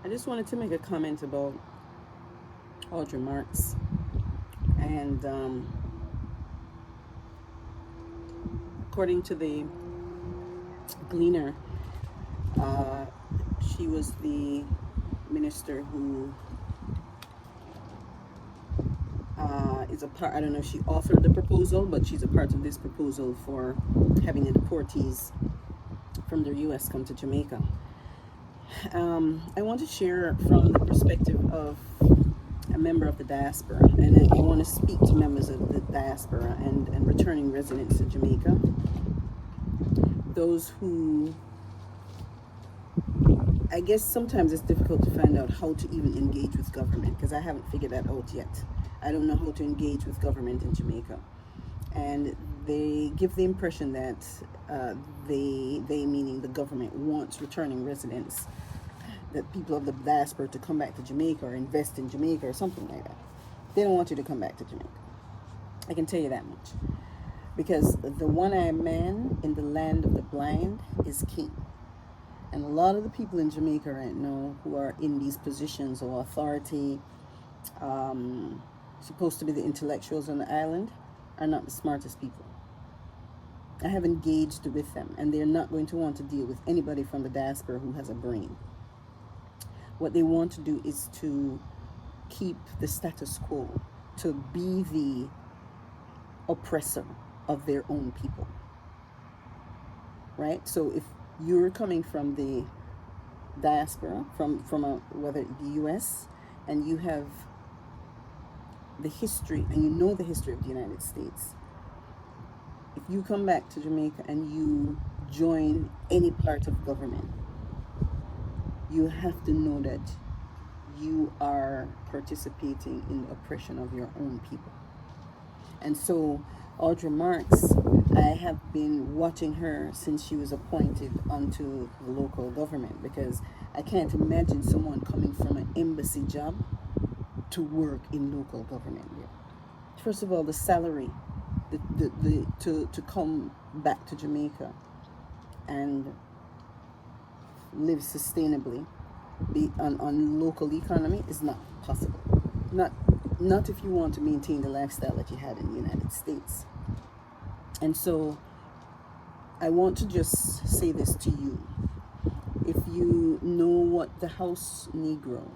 I just wanted to make a comment about Audrey Marks. And according to the Gleaner, uh, she was the minister who is a part, I don't know if she authored the proposal, but she's a part of this proposal for having the deportees from the US come to Jamaica. I want to share from the perspective of a member of the diaspora, and I want to speak to members of the diaspora and returning residents to Jamaica, those who, I guess sometimes it's difficult to find out how to even engage with government, because I haven't figured that out yet. I don't know how to engage with government in Jamaica. And they give the impression that they meaning the government, wants returning residents, that people of the diaspora to come back to Jamaica or invest in Jamaica or something like that. They don't want you to come back to Jamaica. I can tell you that much. Because the one-eyed man in the land of the blind is king. And a lot of the people in Jamaica right now who are in these positions of authority, supposed to be the intellectuals on the island, are not the smartest people. I have engaged with them, and they're not going to want to deal with anybody from the diaspora who has a brain. What they want to do is to keep the status quo, to be the oppressor of their own people. Right? So if you're coming from the diaspora, whether the US, and you have the history, and you know the history of the United States, if you come back to Jamaica and you join any part of government, you have to know that you are participating in the oppression of your own people. And so Audrey Marks, I have been watching her since she was appointed onto the local government, because I can't imagine someone coming from an embassy job to work in local government here. First of all, the salary, to come back to Jamaica and live sustainably on local economy is not possible. Not if you want to maintain the lifestyle that you had in the United States. And so I want to just say this to you. If you know what the house Negro,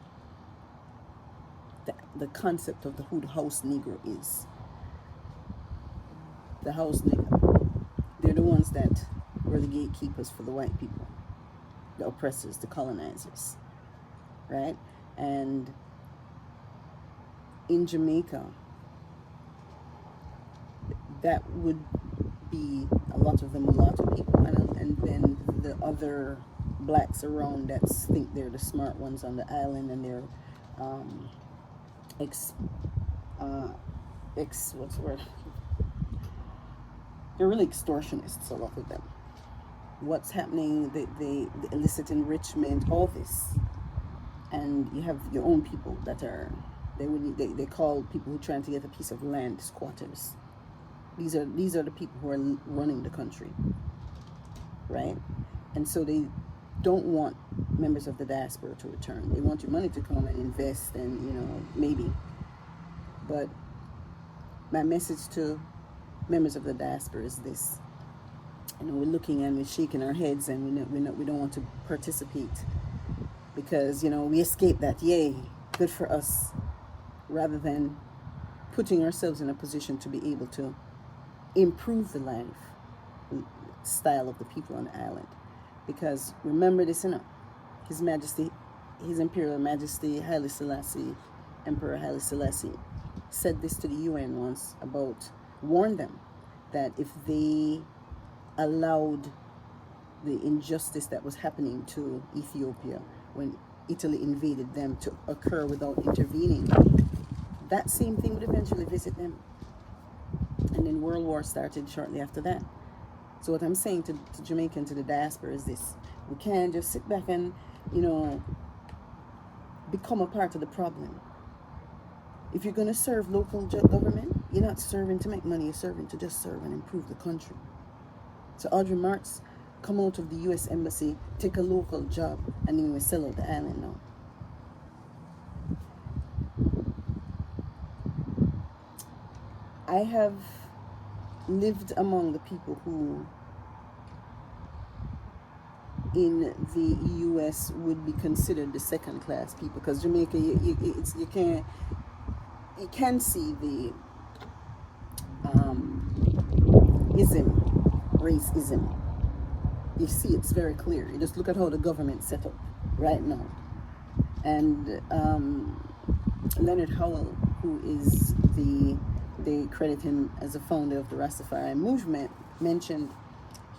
the concept of who the house Negro is, the house Negro, they're the ones that were the gatekeepers for the white people, the oppressors, the colonizers, right? And in Jamaica, that would be a lot of the mulatto people, and then the other blacks around that think they're the smart ones on the island, and they're what's the word? They're really extortionists, a lot of them. What's happening, the illicit enrichment, all this. And you have your own people that are, they call people who are trying to get a piece of land squatters. These are the people who are running the country, right? And so they don't want members of the diaspora to return. They want your money to come and invest, and maybe. But my message to members of the diaspora is this: we're looking and we're shaking our heads, and we don't want to participate because we escaped that. Yay, good for us! Rather than putting ourselves in a position to be able to improve the lifestyle of the people on the island. Because remember this, His Majesty, His Imperial Majesty Haile Selassie, Emperor Haile Selassie, said this to the UN once, warned them that if they allowed the injustice that was happening to Ethiopia when Italy invaded them to occur without intervening, that same thing would eventually visit them. And then World War started shortly after that. So what I'm saying to Jamaica and to the diaspora is this: we can't just sit back and, become a part of the problem. If you're going to serve local government, you're not serving to make money, you're serving to just serve and improve the country. So Audrey Marks, come out of the US Embassy, take a local job, and then we sell out the island now. I have lived among the people who in the US would be considered the second class people, because Jamaica, you can see the racism. You see it's very clear. You just look at how the government's set up right now. And Leonard Howell, who is they credit him as a founder of the Rastafari movement, mentioned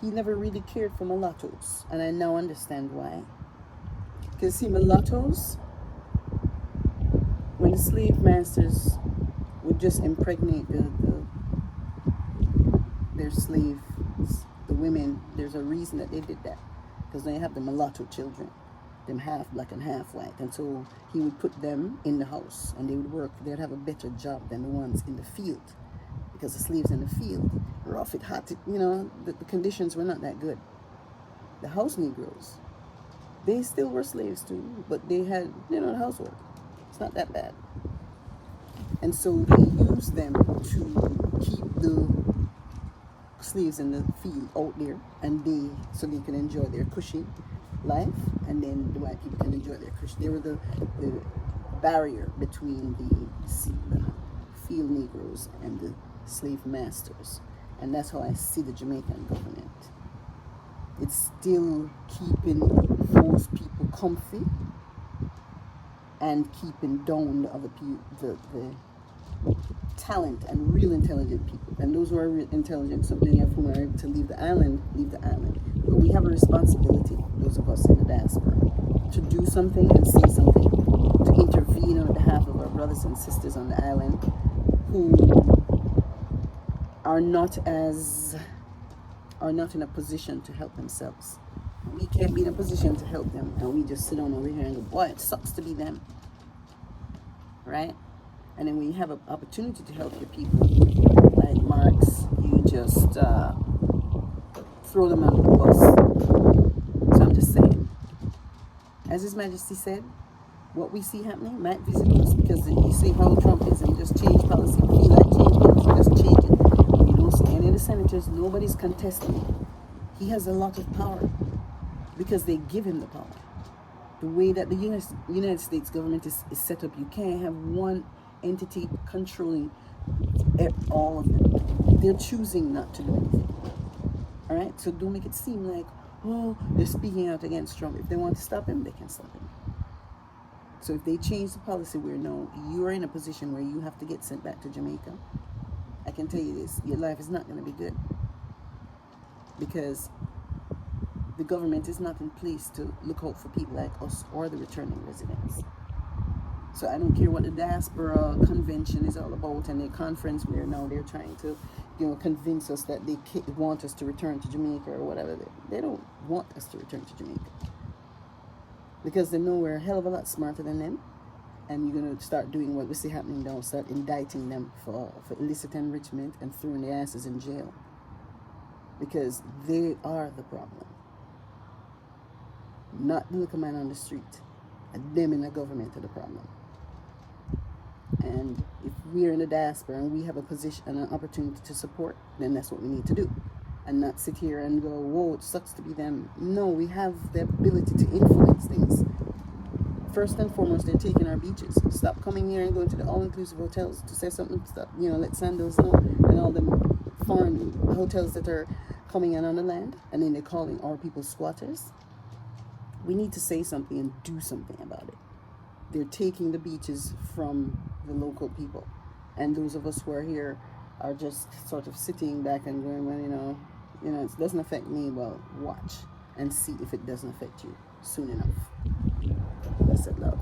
he never really cared for mulattoes, and I now understand why. Because see, mulattoes, when the slave masters would just impregnate their slaves, the women, there's a reason that they did that, because they have the mulatto children, them half black and half white, and so he would put them in the house and they would work. They'd have a better job than the ones in the field, because the slaves in the field, rough, it hot, the conditions were not that good. The house Negroes, they still were slaves too, but they had, the housework. It's not that bad. And so they used them to keep the slaves in the field out there, and so they can enjoy their cushy life, and then the white people can enjoy their cushy. They were the barrier between the field Negroes and the slave masters. And that's how I see the Jamaican government. It's still keeping those people comfy and keeping down the other people, the talent and real intelligent people. And those who are real intelligent, so many of whom are able to leave the island. But we have a responsibility, those of us in the diaspora, to do something and say something, to intervene on behalf of our brothers and sisters on the island who are not in a position to help themselves. We can't be in a position to help them, and we just sit on over here and go, boy, it sucks to be them, right? And then when you have an opportunity to help your people, like Marks, you just throw them under the bus. So I'm just saying, as His Majesty said, what we see happening might visit us, because you see how Trump is, and just change policy. If you like change policy, just change it. You don't see any of the senators, nobody's contesting it. He has a lot of power because they give him the power. The way that the United States government is set up, you can't have one entity controlling all of them. They're choosing not to do anything. All right? So don't make it seem like, oh, they're speaking out against Trump. If they want to stop him, they can stop him. So if they change the policy where no, you're in a position where you have to get sent back to Jamaica, I can tell you this, your life is not going to be good, because the government is not in place to look out for people like us or the returning residents. So I don't care what the diaspora convention is all about and the conference where now they're trying to, convince us that they want us to return to Jamaica or whatever. They don't want us to return to Jamaica, because they know we're a hell of a lot smarter than them. And you're going to start doing what we see happening now, start indicting them for illicit enrichment and throwing their asses in jail, because they are the problem. Not the little man on the street, and them in the government are the problem. And if we're in the diaspora and we have a position and an opportunity to support, then that's what we need to do, and not sit here and go, whoa, it sucks to be them. No, we have the ability to influence things. First and foremost, they're taking our beaches. Stop coming here and going to the all-inclusive hotels to say something. Stop, let Sandals know, and all them foreign hotels that are coming in on the land, and then they're calling our people squatters. We need to say something and do something about it. They're taking the beaches from the local people, and those of us who are here are just sort of sitting back and going, well, it doesn't affect me. Well, watch and see if it doesn't affect you soon enough. Blessed love.